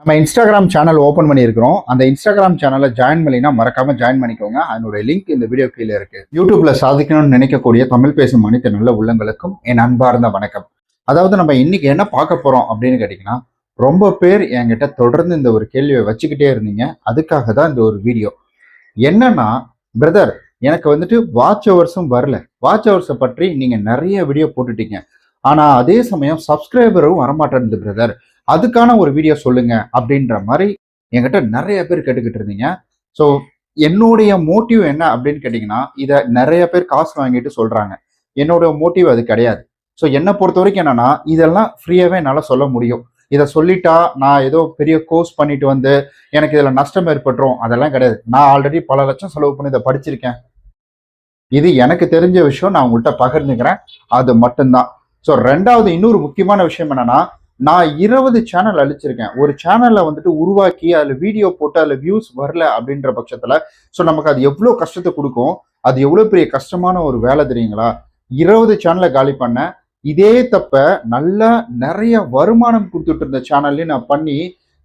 நம்ம Instagram channel open பண்ணியிருக்கிறோம். அந்த இன்ஸ்டாகிராம் சேனலை ஜாயின் பண்ணினா மறக்காம ஜாயின் பண்ணிக்கோங்க. அதனுடைய லிங்க் இந்த வீடியோ கீழே இருக்கு. யூடியூப்ல சாதிக்கணும்னு நினைக்கக்கூடிய தமிழ் பேசும் அனைத்து நல்ல உள்ளங்களுக்கும் என் அன்பார்ந்த வணக்கம். அதாவது நம்ம இன்னைக்கு என்ன பார்க்க போறோம் அப்படின்னு கேட்டீங்கன்னா, ரொம்ப பேர் என்கிட்ட தொடர்ந்து இந்த ஒரு கேள்வியை வச்சுக்கிட்டே இருந்தீங்க. அதுக்காக தான் இந்த ஒரு வீடியோ. என்னன்னா, பிரதர் எனக்கு வந்துட்டு வாட்ச் ஹவர்ஸும் வரல. வாட்ச் ஹவர்ஸை பற்றி நீங்க நிறைய வீடியோ போட்டுட்டீங்க. ஆனா அதே சமயம் சப்ஸ்கிரைபரும் வரமாட்டேங்குது பிரதர். அதுக்கான ஒரு வீடியோ சொல்லுங்க அப்படின்ற மாதிரி என்கிட்ட நிறைய பேர் கேட்டுக்கிட்டு இருந்தீங்க. ஸோ என்னுடைய மோட்டிவ் என்ன அப்படின்னு கேட்டிங்கன்னா, இதை நிறைய பேர் காசு வாங்கிட்டு சொல்றாங்க. என்னோட மோட்டிவ் அது கிடையாது. ஸோ என்னை பொறுத்த வரைக்கும் என்னன்னா, இதெல்லாம் ஃப்ரீயாவே என்னால் சொல்ல முடியும். இதை சொல்லிட்டா நான் ஏதோ பெரிய கோர்ஸ் பண்ணிட்டு வந்து எனக்கு இதில் நஷ்டம் ஏற்பட்டுரும், அதெல்லாம் கிடையாது. நான் ஆல்ரெடி பல லட்சம் செலவு பண்ணி இதை படிச்சிருக்கேன். இது எனக்கு தெரிஞ்ச விஷயம், நான் உங்கள்கிட்ட பகிர்ந்துக்கிறேன். அது மட்டும்தான். ஸோ ரெண்டாவது இன்னொரு முக்கியமான விஷயம் என்னன்னா, நான் 20 சேனல் அழிச்சிருக்கேன். ஒரு சேனல்ல வந்துட்டு உருவாக்கி அதில் வீடியோ போட்டு அதில் வியூஸ் வரல அப்படின்ற பட்சத்தில் ஸோ நமக்கு அது எவ்வளோ கஷ்டத்தை கொடுக்கும். அது எவ்வளோ பெரிய கஷ்டமான ஒரு வேலை தெரியுங்களா? 20 சேனலை காலி பண்ணேன். இதே தப்ப நல்லா நிறைய வருமானம் கொடுத்துட்டு இருந்த சேனல்லையும் நான் பண்ணி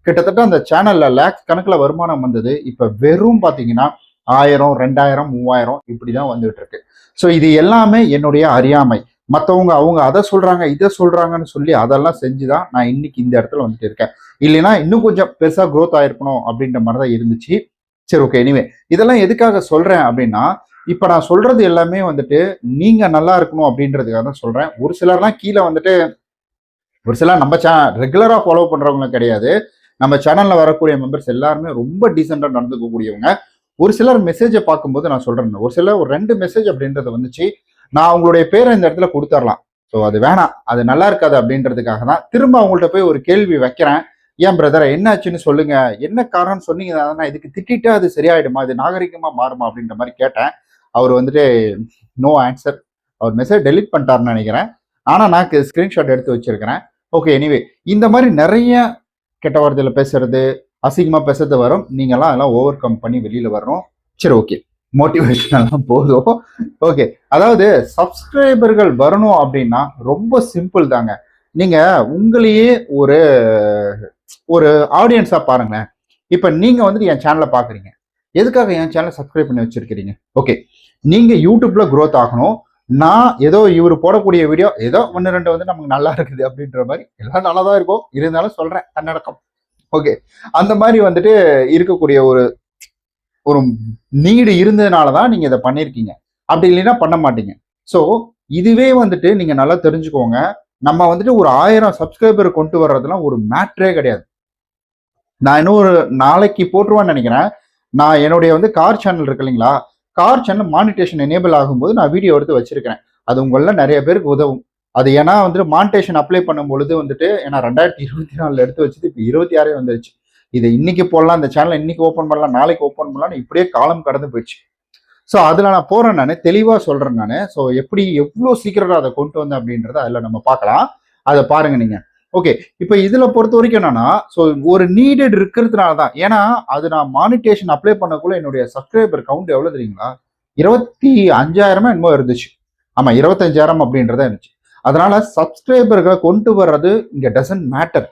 கிட்டத்தட்ட அந்த சேனல்ல லேக்ஸ் கணக்கில் வருமானம் வந்தது. இப்போ வெறும் பார்த்தீங்கன்னா 1000, 2000, 3000 இப்படிதான் வந்துட்டு இருக்கு. ஸோ இது எல்லாமே என்னுடைய அறியாமை. மற்றவங்க அவங்க அதை சொல்றாங்க இதை சொல்றாங்கன்னு சொல்லி அதெல்லாம் செஞ்சுதான் நான் இன்னைக்கு இந்த இடத்துல வந்துட்டு இருக்கேன். இல்லைன்னா இன்னும் கொஞ்சம் பெருசா growth ஆயிருக்கணும் அப்படின்ற மாதிரி தான் இருந்துச்சு. சரி, ஓகே. எனிவே இதெல்லாம் எதுக்காக சொல்றேன் அப்படின்னா, இப்ப நான் சொல்றது எல்லாமே வந்துட்டு நீங்க நல்லா இருக்கணும் அப்படின்றதுக்காக தான் சொல்றேன். ஒரு சிலர்லாம் கீழே வந்துட்டு ஒரு சிலர் நம்ம ரெகுலரா ஃபாலோ பண்றவங்க கிடையாது. நம்ம சேனல்ல வரக்கூடிய மெம்பர்ஸ் எல்லாருமே ரொம்ப டீசெண்டா நடந்துக்கக்கூடியவங்க. ஒரு சிலர் மெசேஜை பார்க்கும்போது நான் சொல்றேன், ஒரு சிலர் ஒரு 2 மெசேஜ் அப்படின்றது வந்துச்சு. நான் அவங்களுடைய பேரை இந்த இடத்துல கொடுத்துடலாம். ஸோ அது வேணாம், அது நல்லா இருக்காது அப்படின்றதுக்காக தான் திரும்ப அவங்கள்ட்ட போய் ஒரு கேள்வி வைக்கிறேன். ஏன் பிரதர் என்னாச்சுன்னு சொல்லுங்க, என்ன காரணம் சொன்னீங்க, நான் இதுக்கு திட்டிட்டா அது சரியாயிடுமா, இது நாகரிகமா மாறுமா அப்படின்ற மாதிரி கேட்டேன். அவர் வந்துட்டு நோ ஆன்சர். அவர் மெசேஜ் டெலிட் பண்ணிட்டாருன்னு நினைக்கிறேன். ஆனால் நான் ஸ்கிரீன்ஷாட் எடுத்து வச்சிருக்கிறேன். ஓகே, எனிவே இந்த மாதிரி நிறைய கெட்ட வார்த்தையில் பேசுறது, அசிங்கமா பேசுறது வரும். நீங்களாம் அதெல்லாம் ஓவர் கம் பண்ணி வெளியில வரணும். சரி, ஓகே. மோட்டிவேஷன் எல்லாம் போதும். ஓகே, அதாவது சப்ஸ்கிரைபர்கள் வரணும் அப்படின்னா ரொம்ப சிம்பிள் தாங்க. நீங்க உங்களையே ஒரு ஒரு ஆடியன்ஸா பாருங்களேன். இப்ப நீங்க வந்துட்டு என் சேனலை பாக்குறீங்க. எதுக்காக என் சேனலை சப்ஸ்கிரைப் பண்ணி வச்சிருக்கிறீங்க? ஓகே, நீங்க யூடியூப்ல growth ஆகணும். நான் ஏதோ இவர் போடக்கூடிய வீடியோ ஏதோ 1, 2 வந்து நமக்கு நல்லா இருக்குது அப்படின்ற மாதிரி, எல்லாம் நல்லா தான் இருக்கும், இருந்தாலும் சொல்றேன் தன்னடக்கம். ஓகே, அந்த மாதிரி வந்துட்டு இருக்கக்கூடிய ஒரு ஒரு நீடு இருந்ததுனால தான் நீங்க இதை பண்ணியிருக்கீங்க. அப்படி இல்லைன்னா பண்ண மாட்டீங்க. ஸோ இதுவே வந்துட்டு நீங்க நல்லா தெரிஞ்சுக்கோங்க. நம்ம வந்துட்டு ஒரு 1000 சப்ஸ்கிரைபர் கொண்டு வர்றதுலாம் ஒரு மேட்ரே கிடையாது. நான் இன்னும் ஒரு நாளைக்கு போட்டுருவான்னு நினைக்கிறேன். நான் என்னுடைய வந்து கார் சேனல் இருக்கு இல்லைங்களா, கார் சேனல் மானிட்டேஷன் எனேபிள் ஆகும்போது நான் வீடியோ எடுத்து வச்சிருக்கிறேன். அது உங்கள நிறைய பேருக்கு உதவும். அது ஏன்னா வந்துட்டு மானிட்டேஷன் அப்ளை பண்ணும் பொழுது வந்துட்டு, ஏன்னா 2024 எடுத்து வச்சது இப்போ 26 வந்துருச்சு. இதை இன்னைக்கு போடலாம், இந்த சேனலை இன்னைக்கு ஓப்பன் பண்ணலாம், நாளைக்கு ஓப்பன் பண்ணலாம், இப்படியே காலம் கடந்து போயிடுச்சு. ஸோ அதில் நான் போறேன், நான் தெளிவாக சொல்றேன் நான். ஸோ எப்படி எவ்வளோ சீக்கிரம் அதை கொண்டு வந்தேன் அப்படின்றத அதில் நம்ம பார்க்கலாம். அதை பாருங்க நீங்க. ஓகே, இப்போ இதுல பொறுத்த வரைக்கும் என்னன்னா, ஸோ ஒரு நீடட் இருக்கிறதுனால தான். ஏன்னா அது நான் மானிட்டேஷன் அப்ளை பண்ணக்குள்ள என்னுடைய சப்ஸ்கிரைபர் கவுண்ட் எவ்வளவு தெரியுங்களா? 25,000 என்னமோ இருந்துச்சு. ஆமா, 25,000 அப்படின்றத இருந்துச்சு. அதனால சப்ஸ்கிரைபர்களை கொண்டு வர்றது இங்க டசன்ட் மேட்டர்.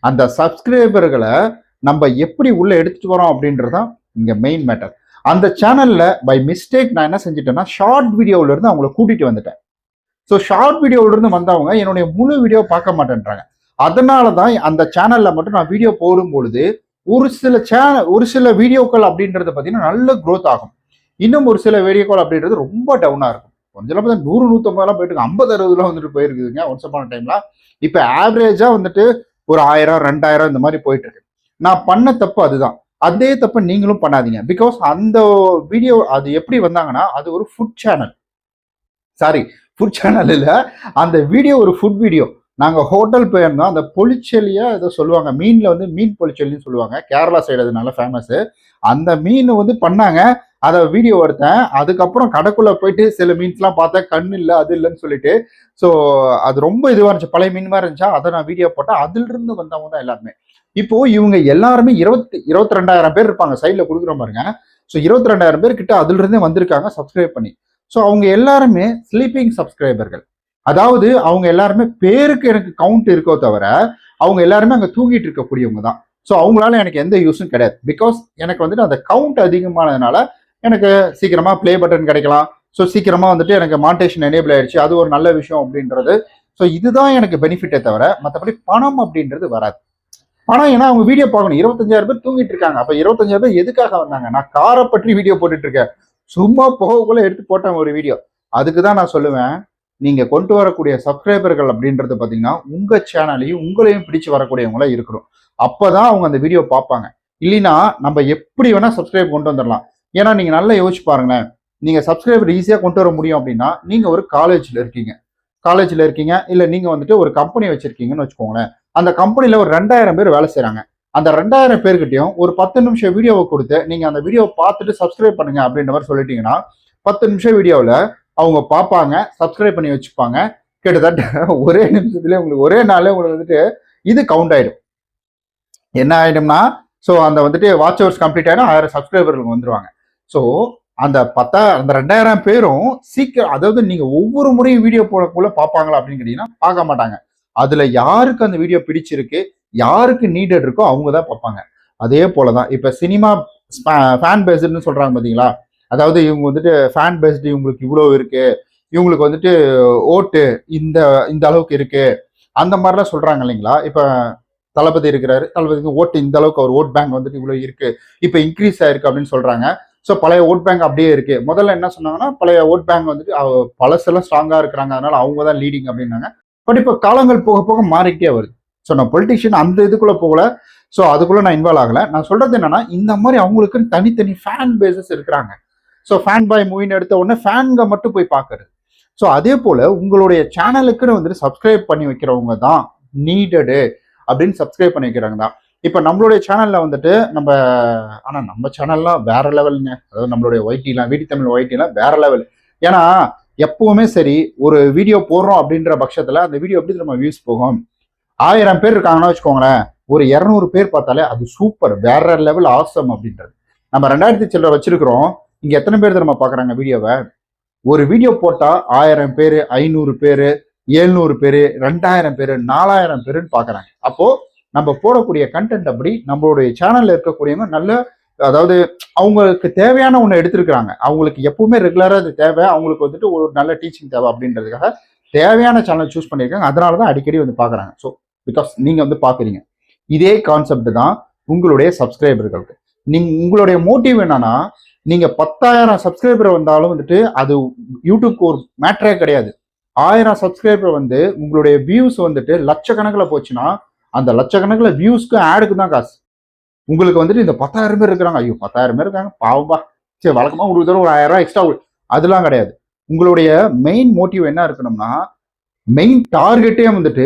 அந்த சப்ஸ்கிரைபர்களை நம்ம எப்படி உள்ள எடுத்துட்டு வரோம் அப்படின்றதான் இங்க மெயின் மேட்டர். அந்த சேனல்ல பை மிஸ்டேக் நான் என்ன செஞ்சுட்டேன்னா, ஷார்ட் வீடியோல இருந்து அவங்கள கூட்டிட்டு வந்துட்டேன். ஸோ ஷார்ட் வீடியோல இருந்து வந்தவங்க என்னுடைய முழு வீடியோ பார்க்க மாட்டேன்றாங்க. அதனால தான் அந்த சேனல்ல மட்டும் நான் வீடியோ போடும் பொழுது ஒரு சில வீடியோக்கள் அப்படின்றது பார்த்தீங்கன்னா நல்ல growth ஆகும். இன்னும் ஒரு சில வீடியோக்கள் அப்படின்றது ரொம்ப டவுனா இருக்கும். கொஞ்சம் 100, 150 போயிட்டு 50, 60 வந்துட்டு போயிருக்குதுங்க ஒன்ஸ் அப்பான டைம்ல. இப்போ ஆவரேஜா வந்துட்டு ஒரு 1000, 2000 இந்த மாதிரி போயிட்டு இருக்கு. நான் பண்ண தப்பு அதுதான். அதே தப்பு நீங்களும் பண்ணாதீங்க. பிகாஸ் அந்த வீடியோ அது எப்படி வந்தாங்கன்னா, அது ஒரு food channel. Sorry, food channel இல்ல. அந்த வீடியோ ஒரு ஃபுட் வீடியோ. நாங்க ஹோட்டல் போயிருந்தோம். அந்த பொலிச்செலியா ஏதோ சொல்லுவாங்க. மீன்ல வந்து மீன் பொலிச்செலின்னு சொல்லுவாங்க. கேரளா சைடு அதனால ஃபேமஸ். அந்த மீன் வந்து பண்ணாங்க. அதை வீடியோ எடுத்தேன். அதுக்கப்புறம் கடைக்குள்ள போயிட்டு சில மீன்ஸ்லாம் பார்த்தேன், கண் இல்லை அது இல்லைன்னு சொல்லிட்டு. ஸோ அது ரொம்ப இதுவாக இருந்துச்சு, பழைய மீன் மாதிரி இருந்துச்சா, அதை நான் வீடியோ போட்டேன். அதுல இருந்து வந்தவங்க தான் எல்லாருமே. இப்போ இவங்க எல்லாருமே 22,000 பேர் இருப்பாங்க. சைட்ல கொடுக்குற பாருங்க. ஸோ 22,000 பேர் கிட்ட அதுல இருந்தே வந்திருக்காங்க சப்ஸ்கிரைப் பண்ணி. ஸோ அவங்க எல்லாருமே ஸ்லீப்பிங் சப்ஸ்கிரைபர்கள். அதாவது அவங்க எல்லாருமே பேருக்கு எனக்கு கவுண்ட் இருக்கோ தவிர அவங்க எல்லாருமே அங்க தூங்கிட்டு இருக்கக்கூடியவங்க தான். ஸோ அவங்களால எனக்கு எந்த யூஸும் கிடையாது. பிகாஸ் எனக்கு வந்துட்டு அந்த கவுண்ட் அதிகமானதுனால எனக்கு சீக்கிரமா ப்ளே பட்டன் கிடைக்கலாம். ஸோ சீக்கிரமா வந்துட்டு எனக்கு மானிட்டேஷன் எனேபிள் ஆயிடுச்சு, அது ஒரு நல்ல விஷயம் அப்படின்றது. ஸோ இதுதான் எனக்கு பெனிஃபிட்டே தவிர மற்றபடி பணம் அப்படின்றது வராது. பணம் ஏன்னா அவங்க வீடியோ பார்க்கணும். 25,000 பேர் தூங்கிட்டு இருக்காங்க. அப்ப 25,000 பேர் எதுக்காக வந்தாங்க? நான் காரை பற்றி வீடியோ போட்டுட்டு இருக்கேன், சும்மா போகக்குள்ள எடுத்து போட்டேன் ஒரு வீடியோ. அதுக்கு தான் நான் சொல்லுவேன், நீங்க கொண்டு வரக்கூடிய சப்ஸ்கிரைபர்கள் அப்படின்றது பாத்தீங்கன்னா உங்க சேனலையும் உங்களையும் பிடிச்சு வரக்கூடியவங்களா இருக்கணும். அப்பதான் அவங்க அந்த வீடியோ பார்ப்பாங்க. இல்லைன்னா நம்ம எப்படி வேணா சப்ஸ்கிரைப் கொண்டு வந்துடலாம். ஏன்னா நீங்க நல்லா யோசிச்சு பாருங்களேன், நீங்க சப்ஸ்கிரைபர் ஈஸியா கொண்டு வர முடியும் அப்படின்னா நீங்க ஒரு காலேஜ்ல இருக்கீங்க இல்ல நீங்க வந்துட்டு ஒரு கம்பெனி வச்சிருக்கீங்கன்னு வச்சுக்கோங்களேன். அந்த கம்பெனில ஒரு 2000 பேர் வேலை செய்யறாங்க. அந்த 2000 பேர்கிட்டயும் ஒரு 10 நிமிஷம் வீடியோவை கொடுத்து நீங்க அந்த வீடியோவை பார்த்துட்டு சப்ஸ்கிரைப் பண்ணுங்க அப்படின்ற மாதிரி சொல்லிட்டீங்கன்னா 10 நிமிஷம் வீடியோவில் அவங்க பார்ப்பாங்க, சப்ஸ்கிரைப் பண்ணி வச்சுப்பாங்க. கிட்டத்தட்ட ஒரே நிமிஷத்துல உங்களுக்கு ஒரே நாளே உங்களுக்கு வந்துட்டு இது கவுண்ட் ஆயிடும். என்ன ஆயிடும்னா, ஸோ அந்த வந்துட்டு வாட்ச் ஹவர்ஸ் கம்ப்ளீட் ஆயிடும், 1000 சப்ஸ்கிரைபர்கள் வந்துருவாங்க. ஸோ அந்த 2000 பேரும் சீக்கிரம், அதாவது நீங்க ஒவ்வொரு முறையும் வீடியோ போடக்குள்ள பார்ப்பாங்களா அப்படின்னு கேட்டீங்கன்னா பார்க்க மாட்டாங்க. அதுல யாருக்கு அந்த வீடியோ பிடிச்சிருக்கு, யாருக்கு நீடட் இருக்கோ அவங்க தான் பார்ப்பாங்க. அதே போலதான் இப்ப சினிமா ஃபேன் பேஸ்டுன்னு சொல்றாங்க பாத்தீங்களா, அதாவது இவங்க வந்துட்டு ஃபேன் பேஸ்டு இவங்களுக்கு இவ்வளவு இருக்கு, இவங்களுக்கு வந்துட்டு ஓட்டு இந்த இந்த அளவுக்கு இருக்கு, அந்த மாதிரிலாம் சொல்றாங்க இல்லைங்களா. இப்ப தளபதி இருக்கிறாரு, தளபதிக்கு ஓட்டு இந்த அளவுக்கு, அவர் ஓட் பேங்க் வந்துட்டு இவ்வளவு இருக்கு, இப்ப இன்க்ரீஸ் ஆயிருக்கு அப்படின்னு சொல்றாங்க. ஸோ பழைய ஓட் பேங்க் அப்படியே இருக்கு. முதல்ல என்ன சொன்னாங்கன்னா, பழைய ஓட் பேங்க் வந்துட்டு பழசெல்லாம் ஸ்ட்ராங்கா இருக்கிறாங்க, அதனால அவங்க தான் லீடிங் அப்படின்னாங்க. பட் இப்போ காலங்கள் போக போக மாறிக்கிட்டே வருது. ஸோ நான் பொலிட்டிஷியன் அந்த இதுக்குள்ள போகல, ஸோ அதுக்குள்ள நான் இன்வால்வ் ஆகல. நான் சொல்றது என்னன்னா, இந்த மாதிரி அவங்களுக்குன்னு தனித்தனி ஃபேன் பேசஸ் இருக்கிறாங்க. ஸோ ஃபேன் பாய் மூவின்னு எடுத்த உடனே ஃபேன்க மட்டும் போய் பார்க்கறது. ஸோ அதே போல உங்களுடைய சேனலுக்குன்னு வந்துட்டு சப்ஸ்கிரைப் பண்ணி வைக்கிறவங்க தான் நீடடு அப்படின்னு சப்ஸ்கிரைப் பண்ணி வைக்கிறாங்க தான். இப்போ நம்மளுடைய சேனல்ல வந்துட்டு நம்ம சேனல்லாம் வேற லெவலுங்க. அதாவது நம்மளுடைய ஒய்டிலாம், வீட்டு தமிழ் ஒய்டிலாம் வேற லெவல். ஏன்னா எப்பவுமே சரி, ஒரு வீடியோ போடுறோம் அப்படின்ற பட்சத்துல அந்த வீடியோ எப்படி நம்ம வியூஸ் போகும், 1000 பேர் இருக்காங்கன்னா வச்சுக்கோங்களேன், ஒரு 200 பேர் பார்த்தாலே அது சூப்பர், வேற லெவல், ஆசம் அப்படின்றது. நம்ம 2000 சில்லரை வச்சிருக்கிறோம், இங்க எத்தனை பேர் நம்ம பாக்குறாங்க வீடியோவை? ஒரு வீடியோ போட்டா 1000 பேரு, 500 பேரு, 700 பேரு, 2000 பேரு, 4000 பேருன்னு பாக்குறாங்க. அப்போ நம்ம போடக்கூடிய கண்டென்ட் அப்படி நம்மளுடைய சேனல்ல இருக்கக்கூடியவங்க நல்ல, அதாவது அவங்களுக்கு தேவையான ஒண்ணு எடுத்திருக்கிறாங்க. அவங்களுக்கு எப்பவுமே ரெகுலரா அது தேவை, அவங்களுக்கு வந்துட்டு ஒரு நல்ல டீச்சிங் தேவை அப்படின்றதுக்காக தேவையான சேனல் சூஸ் பண்ணியிருக்காங்க. அதனாலதான் அடிக்கடி வந்து பாக்குறாங்க. ஸோ பிகாஸ் நீங்க வந்து பாக்குறீங்க. இதே கான்செப்ட் தான் உங்களுடைய சப்ஸ்கிரைபர்களுக்கு. உங்களுடைய மோட்டிவ் என்னன்னா, நீங்க 10,000 சப்ஸ்கிரைபர் வந்தாலும் வந்துட்டு அது யூடியூப்க்கு ஒரு மேட்டரே கிடையாது. 1000 சப்ஸ்கிரைபர் வந்து உங்களுடைய வியூஸ் வந்துட்டு லட்சக்கணக்கில் போச்சுன்னா அந்த லட்சக்கணக்கில் வியூஸ்க்கு ஆடுக்கு தான் காசு. உங்களுக்கு வந்துட்டு இந்த 10,000 பேர் இருக்கிறாங்க, ஐயோ 10,000 பேர் இருக்காங்க பாவம்பா, சரி வழக்கமா உங்களுக்கு தரும் ஒரு 1000 ரூபாய் எக்ஸ்ட்ரா, அதெல்லாம் கிடையாது. உங்களுடைய மெயின் மோட்டிவ் என்ன இருக்கணும்னா, மெயின் டார்கெட்டே வந்துட்டு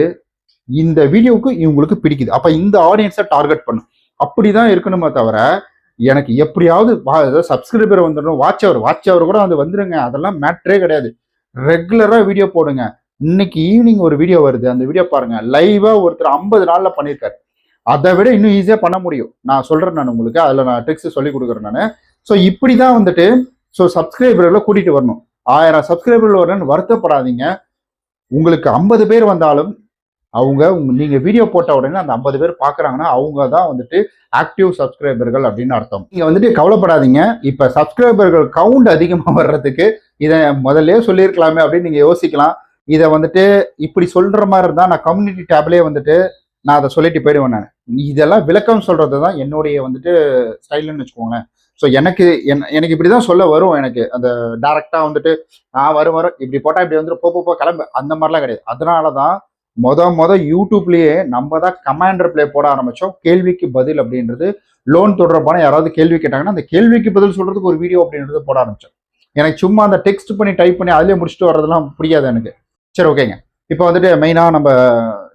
இந்த வீடியோவுக்கு இவங்களுக்கு பிடிக்குது, அப்ப இந்த ஆடியன்ஸை டார்கெட் பண்ணும், அப்படிதான் இருக்கணுமே தவிர எனக்கு எப்படியாவது சப்ஸ்கிரைபர் வந்துடணும், வாட்ச் அவர் கூட வந்து வந்துருங்க, அதெல்லாம் மேட்ரே கிடையாது. ரெகுலரா வீடியோ போடுங்க. இன்னைக்கு ஈவினிங் ஒரு வீடியோ வருது, அந்த வீடியோ பாருங்க, லைவா ஒருத்தர் 50 நாள்ல பண்ணியிருக்காரு. அதை விட இன்னும் ஈஸியா பண்ண முடியும். நான் சொல்றேன், நான் உங்களுக்கு அதுல நான் ட்ரிக்ஸ் சொல்லி கொடுக்குறேன் நான். ஸோ இப்படிதான் வந்துட்டு ஸோ சப்ஸ்கிரைபர்களை கூட்டிட்டு வரணும். 1000 சப்ஸ்கிரைபர்கள் வரணும்னு வருத்தப்படாதீங்க. உங்களுக்கு 50 பேர் வந்தாலும் அவங்க நீங்க வீடியோ போட்ட உடனே அந்த 50 பேர் பாக்குறாங்கன்னா அவங்க தான் வந்துட்டு ஆக்டிவ் சப்ஸ்கிரைபர்கள் அப்படின்னு அர்த்தம். நீங்க வந்துட்டு கவலைப்படாதீங்க. இப்ப சப்ஸ்கிரைபர்கள் கவுண்ட் அதிகமா வர்றதுக்கு இதை முதல்ல சொல்லியிருக்கலாமே அப்படின்னு நீங்க யோசிக்கலாம். இதை வந்துட்டு இப்படி சொல்ற மாதிரி இருந்தா நான் கம்யூனிட்டி டேப்லயே வந்துட்டு நான் அதை சொல்லிட்டு போயிடுவேன். நான் இதெல்லாம் விளக்கம் சொல்றது தான் என்னுடைய வந்துட்டு ஸ்டைல்னு வச்சுக்கோங்களேன். ஸோ எனக்கு இப்படிதான் சொல்ல வரும். எனக்கு அந்த டைரக்டா வந்துட்டு நான் வரும் இப்படி போட்டா இப்படி வந்துட்டு போ கிளம்பு அந்த மாதிரிலாம் கிடையாது. அதனாலதான் மொத யூடியூப்லயே நம்ம தான் கமாண்டர் பிளே போட ஆரம்பிச்சோம். கேள்விக்கு பதில் அப்படின்றது, லோன் தொடர்பான யாராவது கேள்வி கேட்டாங்கன்னா அந்த கேள்விக்கு பதில் சொல்றதுக்கு ஒரு வீடியோ அப்படின்றது போட ஆரம்பிச்சோம். எனக்கு சும்மா அந்த டெக்ஸ்ட் பண்ணி டைப் பண்ணி அதுலயே முடிச்சுட்டு வர்றதெல்லாம் பிடிக்காது எனக்கு. சரி ஓகேங்க. இப்போ வந்துட்டு மெயினா நம்ம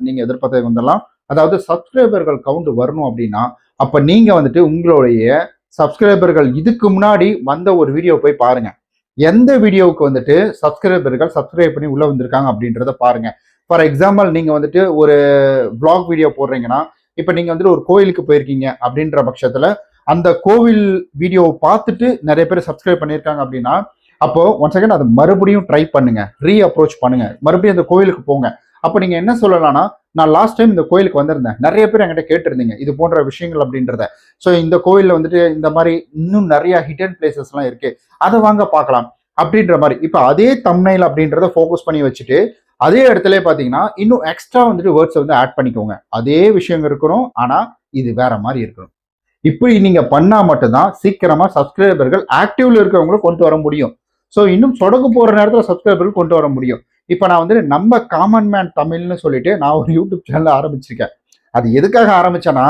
நீங்க எதிர்பார்த்தது வந்துடலாம். அதாவது சப்ஸ்கிரைபர்கள் கவுண்ட் வரணும் அப்படின்னா அப்ப நீங்க வந்துட்டு உங்களுடைய சப்ஸ்கிரைபர்கள் இதுக்கு முன்னாடி வந்த ஒரு வீடியோ போய் பாருங்க. எந்த வீடியோவுக்கு வந்துட்டு சப்ஸ்கிரைபர்கள் சப்ஸ்கிரைப் பண்ணி உள்ள வந்திருக்காங்க அப்படின்றத பாருங்க. ஃபார் எக்ஸாம்பிள் நீங்க வந்துட்டு ஒரு விளாக் வீடியோ போடுறீங்கன்னா, இப்ப நீங்க வந்துட்டு ஒரு கோயிலுக்கு போயிருக்கீங்க அப்படின்ற பட்சத்துல அந்த கோவில் வீடியோவை பார்த்துட்டு நிறைய பேர் சப்ஸ்கிரைப் பண்ணியிருக்காங்க அப்படின்னா, அப்போ ஒன் செகண்ட் அதை மறுபடியும் ட்ரை பண்ணுங்க, ரீ அப்ரோச் பண்ணுங்க, மறுபடியும் அந்த கோயிலுக்கு போங்க. அப்போ நீங்க என்ன சொல்லலாம்னா, நான் லாஸ்ட் டைம் இந்த கோயிலுக்கு வந்திருந்தேன், நிறைய பேர் என்கிட்ட கேட்டிருந்தீங்க இது போன்ற விஷயங்கள் அப்படின்றத. ஸோ இந்த கோயிலில் வந்துட்டு இந்த மாதிரி இன்னும் நிறைய ஹிடன் பிளேசஸ்லாம் இருக்கு, அதை வாங்க பார்க்கலாம் அப்படின்ற மாதிரி. இப்போ அதே தம்ப்நெயில் அப்படின்றத ஃபோக்கஸ் பண்ணி வச்சுட்டு அதே இடத்துல பார்த்தீங்கன்னா இன்னும் எக்ஸ்ட்ரா வந்துட்டு வேர்ட்ஸ் வந்து ஆட் பண்ணிக்கோங்க. அதே விஷயம் இருக்கணும், ஆனால் இது வேற மாதிரி இருக்கணும். இப்படி நீங்க பண்ணா மட்டும்தான் சீக்கிரமா சப்ஸ்கிரைபர்கள் ஆக்டிவ்ல இருக்கிறவங்களும் கொண்டு வர முடியும். ஸோ இன்னும் தொடங்க போற நேரத்தில் சப்ஸ்கிரைபர்கள் கொண்டு வர முடியும். இப்போ நான் வந்துட்டு நம்ம காமன் மேன் தமிழ்னு சொல்லிட்டு நான் ஒரு யூடியூப் சேனல் ஆரம்பிச்சிருக்கேன். அது எதுக்காக ஆரம்பிச்சேன்னா,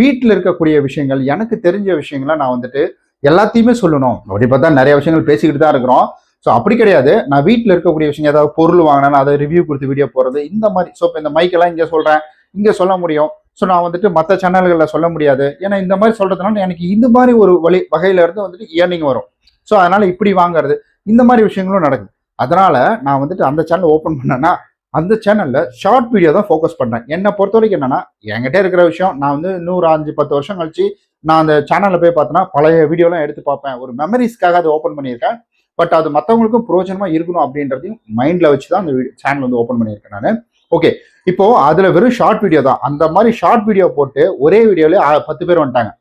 வீட்டில் இருக்கக்கூடிய விஷயங்கள், எனக்கு தெரிஞ்ச விஷயங்களை நான் வந்துட்டு எல்லாத்தையுமே சொல்லணும். அப்படி பார்த்தா நிறைய விஷயங்கள் பேசிக்கிட்டு தான் இருக்கிறோம். ஸோ அப்படி கிடையாது, நான் வீட்டில் இருக்கக்கூடிய விஷயம், ஏதாவது பொருள் வாங்கினா அதை ரிவ்யூ கொடுத்து வீடியோ போடுறது, இந்த மாதிரி. ஸோ இப்போ இந்த மைக்கெல்லாம் இங்கே சொல்றேன், இங்கே சொல்ல முடியும். ஸோ நான் வந்துட்டு மற்ற சேனல்களில் சொல்ல முடியாது. ஏன்னா இந்த மாதிரி சொல்றதுனால எனக்கு இந்த மாதிரி ஒரு வகையில இருந்து வந்துட்டு ஏர்னிங் வரும். ஸோ அதனால இப்படி வாங்குறது, இந்த மாதிரி விஷயங்களும் நடக்குது. அதனால நான் வந்துட்டு அந்த சேனல் ஓப்பன் பண்ணேன்னா அந்த சேனல்ல ஷார்ட் வீடியோ தான் ஃபோக்கஸ் பண்றேன். என்னை பொறுத்த வரைக்கும் என்னன்னா, என்கிட்ட இருக்கிற விஷயம் நான் வந்து இன்னொரு 5-10 வருஷம் கழிச்சு நான் அந்த சேனல்ல போய் பார்த்தேன்னா பழைய வீடியோலாம் எடுத்து பார்ப்பேன். ஒரு மெமரிஸ்க்காக அதை ஓப்பன் பண்ணியிருக்கேன். பட் அது மற்றவங்களுக்கும் பிரயோஜனமா இருக்கணும் அப்படின்றதையும் மைண்ட்ல வச்சு தான் அந்த சேனல் வந்து ஓப்பன் பண்ணியிருக்கேன் நான். ஓகே, இப்போ அதுல வெறும் ஷார்ட் வீடியோ தான். அந்த மாதிரி ஷார்ட் வீடியோ போட்டு ஒரே வீடியோல 10 பேர் வந்துட்டாங்க.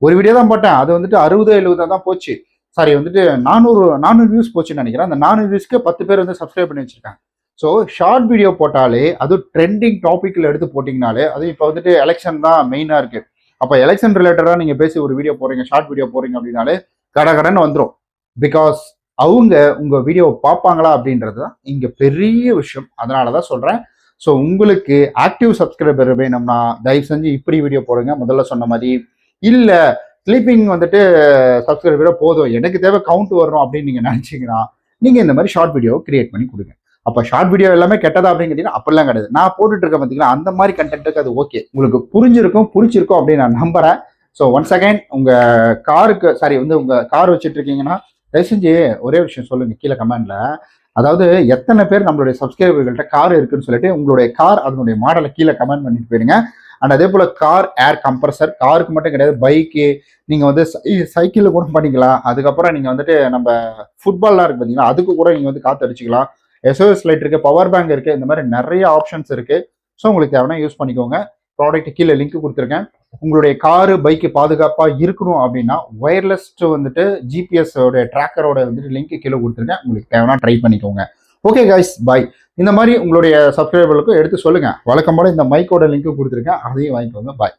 ஒரு வீடியோ தான் போட்டேன், அது வந்துட்டு 60-70 தான் போச்சு. சாரி, வந்துட்டு 400 வியூஸ் போச்சுன்னு நினைக்கிறேன். அந்த 400 வியூஸ்க்கு 10 பேர் வந்து சப்ஸ்கிரைப் பண்ணி வச்சிருக்காங்க. ஸோ ஷார்ட் வீடியோ போட்டாலே, அது ட்ரெண்டிங் டாபிக்ல எடுத்து போட்டிங்கனாலே, அது இப்போ வந்துட்டு எலெக்ஷன் தான் மெயினா இருக்கு. அப்போ எலெக்ஷன் ரிலேட்டடா நீங்க பேசி ஒரு வீடியோ போறீங்க, ஷார்ட் வீடியோ போறீங்க அப்படின்னாலே கடகடன்னு வந்துடும். பிகாஸ் அவங்க உங்க வீடியோ பார்ப்பாங்களா அப்படின்றது தான் இங்க பெரிய விஷயம். அதனால தான் சொல்றேன். ஸோ உங்களுக்கு ஆக்டிவ் சப்ஸ்கிரைபர் வேணும்னா தயவு செஞ்சு இப்படி வீடியோ போடுங்க. முதல்ல சொன்ன மாதிரி இல்ல, ஸ்லீப்பிங் வந்துட்டு சப்ஸ்கிரைபரோ போதும், எனக்கு தேவை கவுண்ட் வரணும் அப்படின்னு நீங்க நினைச்சீங்கன்னா நீங்க இந்த மாதிரி ஷார்ட் வீடியோ கிரியேட் பண்ணி கொடுங்க. அப்ப ஷார்ட் வீடியோ எல்லாமே கெட்டதா அப்படின்னு கேட்டீங்கன்னா அப்படிலாம் கிடையாது. நான் போட்டுட்டு இருக்கேன் பார்த்தீங்களா, அந்த மாதிரி கண்டென்ட்டுக்கு அது ஓகே. உங்களுக்கு பிடிச்சிருக்கும் அப்படின்னு நான் நம்புறேன். ஸோ ஒன்ஸ் அகைன், உங்க காருக்கு வந்து உங்க கார் வச்சுட்டு இருக்கீங்கன்னா தயவு செஞ்சு ஒரே விஷயம் சொல்லுங்க கீழே கமெண்ட்ல. அதாவது எத்தனை பேர் நம்மளுடைய சப்ஸ்கிரைபர்கள்ட்ட கார் இருக்குன்னு சொல்லிட்டு உங்களுடைய கார் அதனுடைய மாடலை கீழே கமெண்ட் பண்ணிட்டு போயிருங்க. அண்ட் அதே போல கார் ஏர் கம்ப்ரஸர், காருக்கு மட்டும் கிடையாது, பைக்கு, நீங்க வந்து சைக்கிள் கூட பண்ணிக்கலாம். அதுக்கப்புறம் நீங்க வந்துட்டு நம்ம ஃபுட்பால்லாம் இருக்கு பார்த்தீங்கன்னா, அதுக்கு கூட நீங்க வந்து காத்து அடிச்சுக்கலாம். எஸ்ஓஎஸ் லைட் இருக்கு, பவர் பேங்க் இருக்கு, இந்த மாதிரி நிறைய ஆப்ஷன்ஸ் இருக்கு. ஸோ உங்களுக்கு தேவைன்னா யூஸ் பண்ணிக்கோங்க. ப்ராடக்ட் கீழே லிங்க் கொடுத்துருக்கேன். உங்களுடைய காரு பைக்கு பாதுகாப்பாக இருக்கணும் அப்படின்னா ஒயர்லெஸ் வந்துட்டு ஜிபிஎஸ் ட்ராக்கரோட வந்துட்டு லிங்க் கீழே கொடுத்துருக்கேன். உங்களுக்கு தேவைன்னா ட்ரை பண்ணிக்கோங்க. ஓகே கைஸ், பாய். இந்த மாதிரி உங்களுடைய சப்ஸ்கிரைபர்களுக்கும் எடுத்து சொல்லுங்க. வழக்கம் போல இந்த மைக்கோட லிங்க் கொடுத்துருக்கேன், அதையும் வாங்கிக்கோங்க. பாய்.